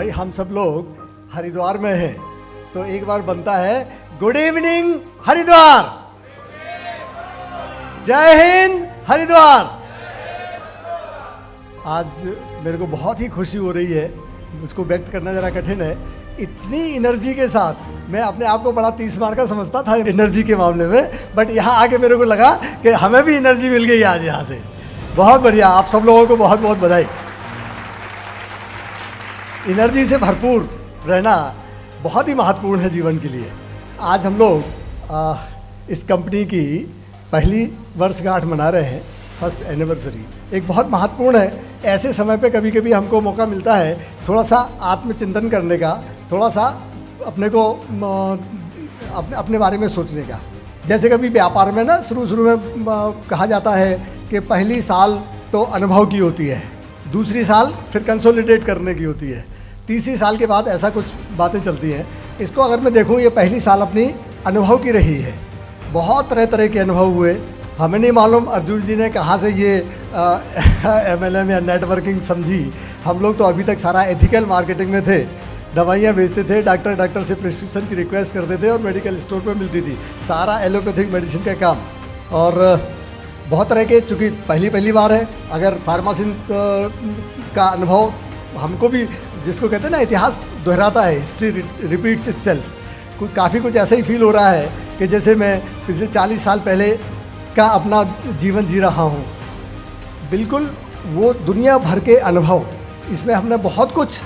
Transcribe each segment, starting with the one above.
भाई हम सब लोग हरिद्वार में हैं, तो एक बार बनता है गुड इवनिंग हरिद्वार, जय हिंद हरिद्वार। आज मेरे को बहुत ही खुशी हो रही है, उसको व्यक्त करना जरा कठिन है। इतनी एनर्जी के साथ, मैं अपने आप को बड़ा 30 मार का समझता था एनर्जी के मामले में, बट यहाँ आके मेरे को लगा कि हमें भी एनर्जी मिल गई आज यहाँ से। बहुत बढ़िया, आप सब लोगों को बहुत बहुत बधाई। एनर्जी से भरपूर रहना बहुत ही महत्वपूर्ण है जीवन के लिए। आज हम लोग इस कंपनी की पहली वर्षगांठ मना रहे हैं, फर्स्ट एनिवर्सरी। एक बहुत महत्वपूर्ण है। ऐसे समय पे कभी कभी हमको मौका मिलता है थोड़ा सा आत्मचिंतन करने का, थोड़ा सा अपने को अपने बारे में सोचने का। जैसे कभी व्यापार में ना शुरू में कहा जाता है कि पहली साल तो अनुभव की होती है, दूसरी साल फिर कंसोलिडेट करने की होती है, तीसरी साल के बाद ऐसा कुछ बातें चलती हैं। इसको अगर मैं देखूँ, ये पहली साल अपनी अनुभव की रही है। बहुत तरह तरह के अनुभव हुए। हमें नहीं मालूम अर्जुन जी ने कहाँ से ये MLM या नेटवर्किंग समझी। हम लोग तो अभी तक सारा एथिकल मार्केटिंग में थे, दवाइयाँ बेचते थे, डॉक्टर से प्रिस्क्रिप्शन की रिक्वेस्ट करते थे और मेडिकल स्टोर पे मिलती थी, सारा एलोपैथिक मेडिसिन का काम। और बहुत तरह के, चूँकि पहली बार है, अगर फार्मासिन का अनुभव हमको भी, जिसको कहते हैं ना इतिहास दोहराता है, हिस्ट्री रिपीट्स इटसेल्फ, काफ़ी कुछ ऐसा ही फील हो रहा है कि जैसे मैं पिछले 40 साल पहले का अपना जीवन जी रहा हूँ। बिल्कुल वो दुनिया भर के अनुभव, इसमें हमने बहुत कुछ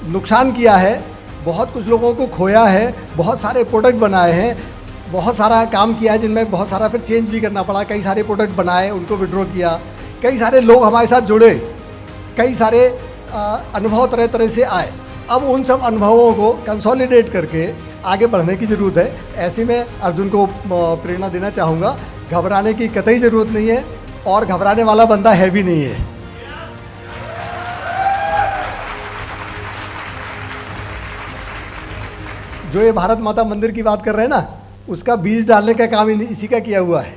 नुकसान किया है, बहुत कुछ लोगों को खोया है, बहुत सारे प्रोडक्ट बनाए हैं, बहुत सारा काम किया है जिनमें बहुत सारा फिर चेंज भी करना पड़ा। कई सारे प्रोडक्ट बनाए, उनको विड्रॉ किया, कई सारे लोग हमारे साथ जुड़े, कई सारे अनुभव तरह तरह से आए। अब उन सब अनुभवों को कंसोलिडेट करके आगे बढ़ने की ज़रूरत है। ऐसे में अर्जुन को प्रेरणा देना चाहूँगा, घबराने की कतई ज़रूरत नहीं है, और घबराने वाला बंदा है भी नहीं है। जो ये भारत माता मंदिर की बात कर रहे हैं ना, उसका बीज डालने का काम इसी का किया हुआ है।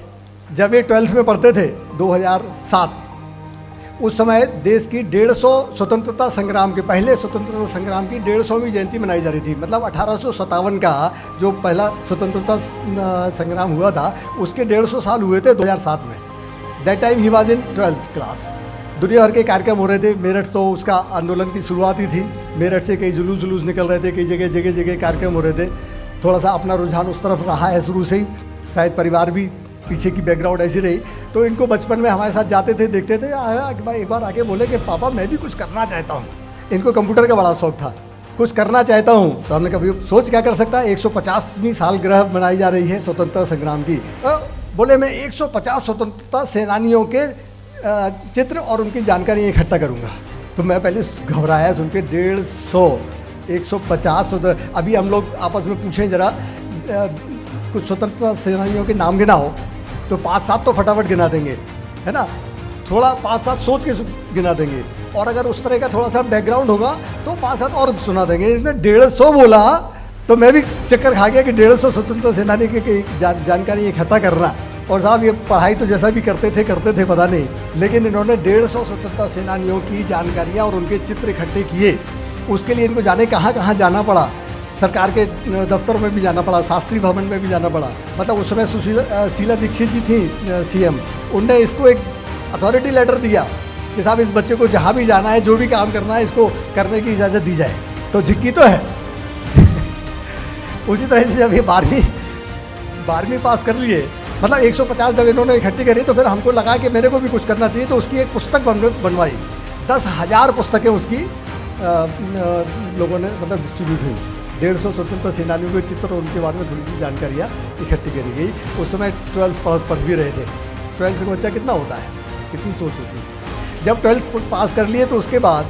जब ये 12th में पढ़ते थे 2007, उस समय देश की 150 स्वतंत्रता संग्राम के, पहले स्वतंत्रता संग्राम की 150वीं जयंती मनाई जा रही थी। मतलब 1857 का जो पहला स्वतंत्रता संग्राम हुआ था, उसके 150 साल हुए थे 2007 में। That time he was in 12th class. दुनिया भर के कार्यक्रम हो रहे थे। मेरठ तो उसका आंदोलन की शुरुआत ही थी। मेरठ से कई जुलूस निकल रहे थे, कई जगह कार्यक्रम हो रहे थे। थोड़ा सा अपना रुझान उस तरफ रहा है शुरू से ही, शायद परिवार भी पीछे की बैकग्राउंड ऐसी रही। तो इनको बचपन में हमारे साथ जाते थे, देखते थे। एक बार आके बोले कि पापा मैं भी कुछ करना चाहता हूँ। इनको कंप्यूटर का बड़ा शौक था, कुछ करना चाहता हूँ। तो हमने कभी सोच क्या कर सकता है, 150वीं सालगिरह मनाई जा रही है स्वतंत्रता संग्राम की। बोले मैं 150 स्वतंत्रता सेनानियों के चित्र और उनकी जानकारी इकट्ठा करूँगा। तो मैं पहले घबराया सुन के, 150 अभी हम लोग आपस में पूछें जरा कुछ स्वतंत्रता सेनानियों के नाम गिनाओ, तो 5-7 तो फटाफट गिना देंगे, है ना। थोड़ा 5-7 सोच के गिना देंगे, और अगर उस तरह का थोड़ा सा बैकग्राउंड होगा तो 5-7 और सुना देंगे। इसने 150 बोला तो मैं भी चक्कर खा गया कि 150 स्वतंत्रता सेनानी की जानकारी इकट्ठा करना। और साहब ये पढ़ाई तो जैसा भी करते थे पता नहीं, लेकिन इन्होंने 150 स्वतंत्रता सेनानियों की जानकारियाँ और उनके चित्र इकट्ठे किए। उसके लिए इनको जाने कहाँ जाना पड़ा, सरकार के दफ्तरों में भी जाना पड़ा, शास्त्री भवन में भी जाना पड़ा। मतलब उस समय शीला दीक्षित जी थी CM, उनने इसको एक अथॉरिटी लेटर दिया कि साहब इस बच्चे को जहाँ भी जाना है, जो भी काम करना है, इसको करने की इजाज़त दी जाए। तो झिक्की तो है। उसी तरह से जब ये 12वीं पास कर लिए, मतलब 150 जब इन्होंने इकट्ठी करी, तो फिर हमको लगा कि मेरे को भी कुछ करना चाहिए। तो उसकी एक पुस्तक बनवाई, 10,000 पुस्तकें उसकी लोगों ने मतलब डिस्ट्रीब्यूट हुई। 150 स्वतंत्रता सेनानियों के चित्र और उनके बारे में थोड़ी सी जानकारियाँ इकट्ठी करी गई। उस समय 12th पढ़ भी रहे थे। 12th का बच्चा कितना होता है, कितनी सोच होती है। जब 12th पास कर लिए तो उसके बाद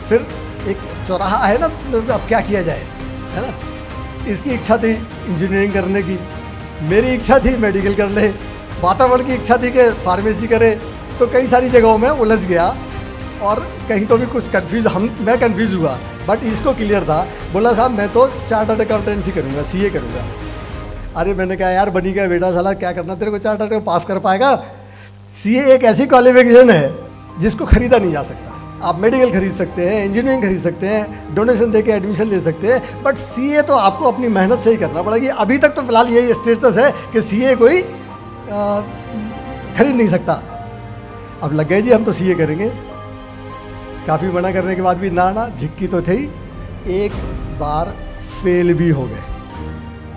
फिर एक चौराहा है ना, अब क्या किया जाए, है ना। इसकी इच्छा थी इंजीनियरिंग करने की, मेरी इच्छा थी मेडिकल कर ले, वातावरण की इच्छा थी कि फार्मेसी करे। तो कई सारी जगहों में उलझ गया, और कहीं तो भी कुछ मैं कंफ्यूज हुआ। बट इसको क्लियर था, बोला साहब मैं तो चार्टर्ड अकाउंटेंसी करूँगा, CA करूँगा। अरे मैंने कहा यार बनी का बेटा, साला क्या करना तेरे को, चार्टर्ड पास कर पाएगा। CA एक ऐसी क्वालिफिकेशन है जिसको खरीदा नहीं जा सकता। आप मेडिकल खरीद सकते हैं, इंजीनियरिंग खरीद सकते हैं, डोनेशन दे के एडमिशन ले सकते हैं, बट सीए तो आपको अपनी मेहनत से ही करना पड़ेगी। अभी तक तो फिलहाल यही स्टेटस है कि सीए कोई खरीद नहीं सकता। अब लग गए जी हम तो सीए करेंगे। काफ़ी मना करने के बाद भी ना झिक्की तो थे ही, एक बार फेल भी हो गए।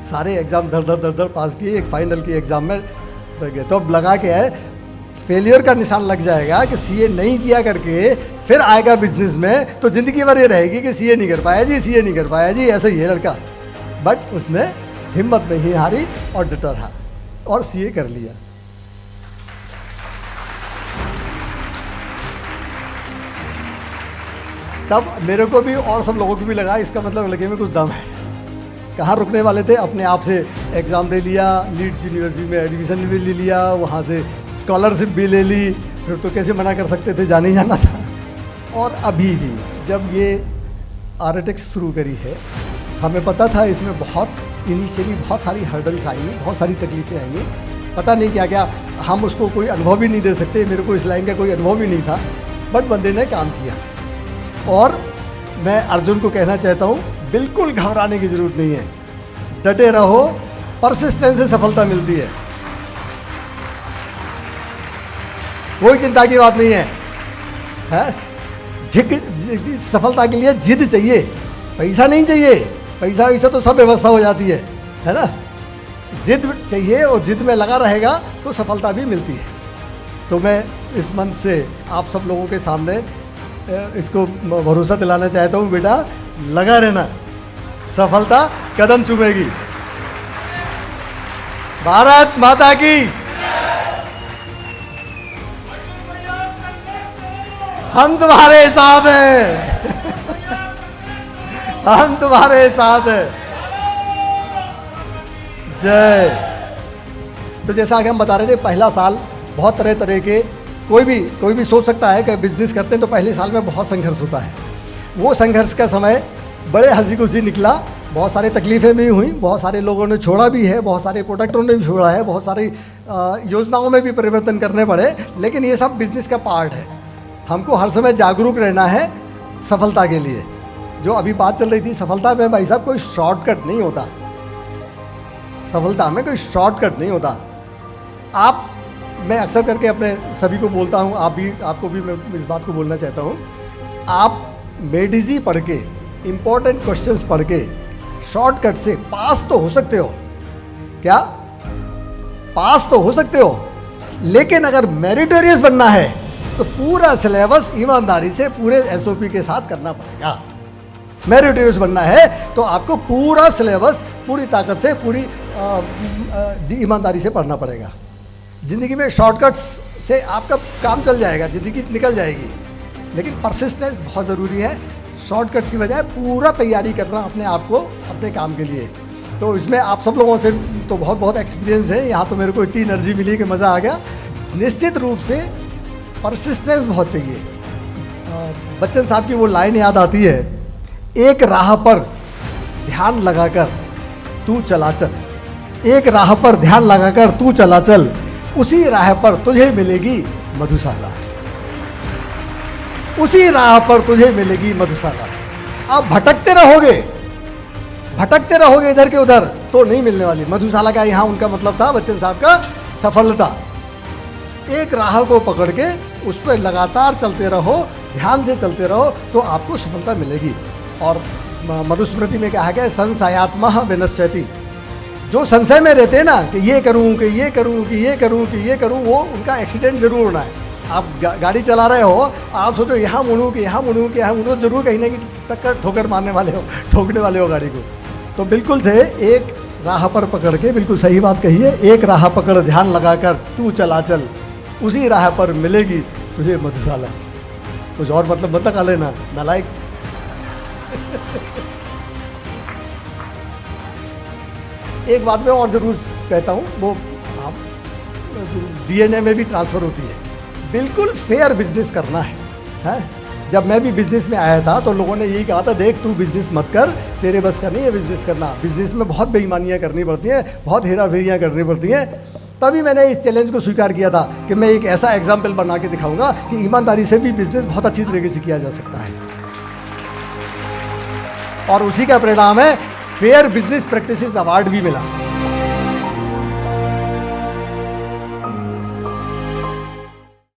सारे एग्ज़ाम दर पास किए, एक फाइनल की एग्ज़ाम में रह गए। तो अब लगा के है फेलियर का निशान लग जाएगा कि सीए नहीं किया करके फिर आएगा बिजनेस में, तो ज़िंदगी भर ये रहेगी कि सीए नहीं कर पाया जी, सीए नहीं कर पाया जी, ऐसा ही है लड़का। बट उसने हिम्मत नहीं हारी और डटा रहा और सीए कर लिया। तब मेरे को भी और सब लोगों को भी लगा इसका मतलब लगे में कुछ दम है। कहाँ रुकने वाले थे, अपने आप से एग्ज़ाम दे लिया, लीड्स यूनिवर्सिटी में एडमिशन भी ले लिया, वहाँ से स्कॉलरशिप भी ले ली, फिर तो कैसे मना कर सकते थे, जाने ही जाना था। और अभी भी जब ये आर्टेक्स शुरू करी है, हमें पता था इसमें इनिशियली बहुत सारी हर्डल्स आएंगी, बहुत सारी तकलीफ़ें आएंगी, पता नहीं क्या क्या, हम उसको कोई अनुभव भी नहीं दे सकते। मेरे को इस लाइन का कोई अनुभव भी नहीं था, बट बंदे ने काम किया। और मैं अर्जुन को कहना चाहता हूँ, बिल्कुल घबराने की ज़रूरत नहीं है, डटे रहो, परसिस्टेंस से सफलता मिलती है, कोई चिंता की बात नहीं है? सफलता के लिए जिद चाहिए, पैसा नहीं चाहिए। पैसा तो सब व्यवस्था हो जाती है ना? जिद चाहिए और जिद में लगा रहेगा तो सफलता भी मिलती है। तो मैं इस मंच से आप सब लोगों के सामने इसको भरोसा दिलाना चाहता हूँ, बेटा लगा रहना, सफलता कदम चूमेगी। भारत माता की, हम तुम्हारे साथ हैं, हम तुम्हारे साथ हैं। जय। तो जैसा कि हम बता रहे थे, पहला साल बहुत तरह के, कोई भी सोच सकता है कि बिजनेस करते हैं तो पहले साल में बहुत संघर्ष होता है। वो संघर्ष का समय बड़े हंसी खुशी निकला, बहुत सारी तकलीफ़ें भी हुई, बहुत सारे लोगों ने छोड़ा भी है, बहुत सारे प्रोडक्टों ने भी छोड़ा है, बहुत सारी योजनाओं में भी परिवर्तन करने पड़े, लेकिन ये सब बिजनेस का पार्ट है। हमको हर समय जागरूक रहना है सफलता के लिए। जो अभी बात चल रही थी सफलता में, भाई साहब कोई शॉर्टकट नहीं होता, सफलता में कोई शॉर्टकट नहीं होता। मैं अक्सर करके अपने सभी को बोलता हूँ, आपको भी मैं इस बात को बोलना चाहता हूँ, आप मेडिसी पढ़ के, इम्पोर्टेंट क्वेश्चंस पढ़ के शॉर्टकट से पास तो हो सकते हो, क्या पास तो हो सकते हो, लेकिन अगर मेरिटोरियस बनना है तो पूरा सिलेबस ईमानदारी से पूरे एसओपी के साथ करना पड़ेगा। मेरिटोरियस बनना है तो आपको पूरा सिलेबस पूरी ताकत से, पूरी ईमानदारी से पढ़ना पड़ेगा। ज़िंदगी में शॉर्टकट्स से आपका काम चल जाएगा, ज़िंदगी निकल जाएगी, लेकिन परसिस्टेंस बहुत ज़रूरी है। शॉर्टकट्स की बजाय पूरा तैयारी करना अपने आप को, अपने काम के लिए। तो इसमें आप सब लोगों से तो बहुत एक्सपीरियंस है, यहाँ तो मेरे को इतनी एनर्जी मिली कि मज़ा आ गया। निश्चित रूप से परसिस्टेंस बहुत चाहिए। बच्चन साहब की वो लाइन याद आती है, एक राह पर ध्यान लगाकर तू चला चल, एक राह पर ध्यान लगाकर तू चला चल, उसी राह पर तुझे मिलेगी मधुशाला, उसी राह पर तुझे मिलेगी मधुशाला। आप भटकते रहोगे इधर के उधर तो नहीं मिलने वाली मधुशाला का। यहाँ उनका मतलब था बच्चन साहब का सफलता। एक राह को पकड़ के उस पर लगातार चलते रहो, ध्यान से चलते रहो तो आपको सफलता मिलेगी। और मनुस्मृति में कहा गया संशयात्मा विनश्यति, जो संशय में रहते हैं ना कि ये करूं कि ये करूं कि ये करूं कि ये करूं, वो उनका एक्सीडेंट जरूर होना है। आप गाड़ी चला रहे हो, आप सोचो यहाँ मुड़ूं कि यहाँ मुड़ूं कि यहाँ मुड़ूं, जरूर कहीं ना कहीं टक्कर ठोकर मारने वाले हो, ठोकने वाले हो गाड़ी को। तो बिल्कुल से एक राह पर पकड़ के, बिल्कुल सही बात कही है, एक राह पकड़ ध्यान लगाकर तू चला चल, उसी राह पर मिलेगी तुझे मधुशाला। कुछ और मतलब मत लगा लेना नालायक। एक बात मैं और ज़रूर कहता हूँ, वो डीएनए में भी ट्रांसफ़र होती है। बिल्कुल फेयर बिजनेस करना है। जब मैं भी बिजनेस में आया था तो लोगों ने यही कहा था, देख तू बिजनेस मत कर, तेरे बस का नहीं है बिजनेस करना। बिजनेस में बहुत बेईमानियाँ करनी पड़ती हैं, बहुत हेरा फेरियाँ करनी पड़ती हैं, तभी मैंने इस चैलेंज को स्वीकार किया था कि मैं एक ऐसा एग्जाम्पल बना के दिखाऊंगा कि ईमानदारी से भी बिजनेस बहुत अच्छी तरीके से किया जा सकता है। और उसी का परिणाम है फेयर बिजनेस प्रैक्टिसेस अवार्ड भी मिला।